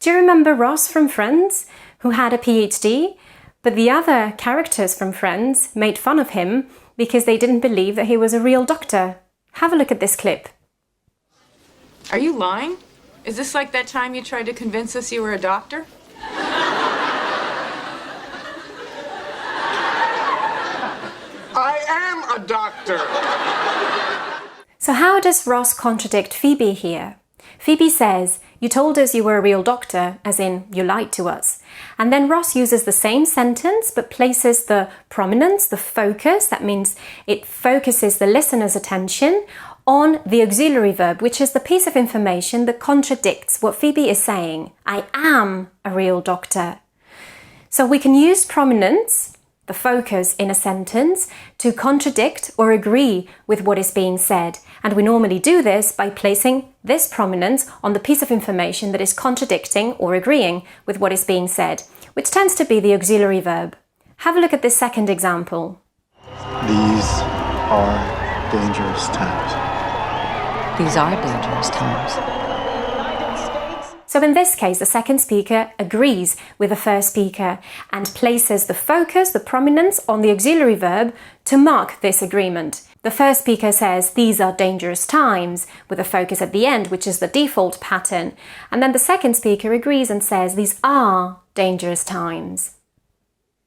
Do you remember Ross from Friends, who had a PhD, but the other characters from Friends made fun of him because they didn't believe that he was a real doctor? Have a look at this clip. Are you lying? Is this like that time you tried to convince us you were a doctor? I am a doctor! So how does Ross contradict Phoebe here? Phoebe says, "You told us you were a real doctor," as in, you lied to us. And then Ross uses the same sentence but places the prominence, the focus, that means it focuses the listener's attention on the auxiliary verb, which is the piece of information that contradicts what Phoebe is saying. I am a real doctor. So we can use prominence, the focus in a sentence, to contradict or agree with what is being said. And we normally do this by placing this prominence on the piece of information that is contradicting or agreeing with what is being said, which tends to be the auxiliary verb. Have a look at this second example. These are dangerous times. These are dangerous times. So in this case, the second speaker agrees with the first speaker and places the focus, the prominence, on the auxiliary verb to mark this agreement. The first speaker says, "These are dangerous times," with a focus at the end, which is the default pattern. And then the second speaker agrees and says, "These are dangerous times."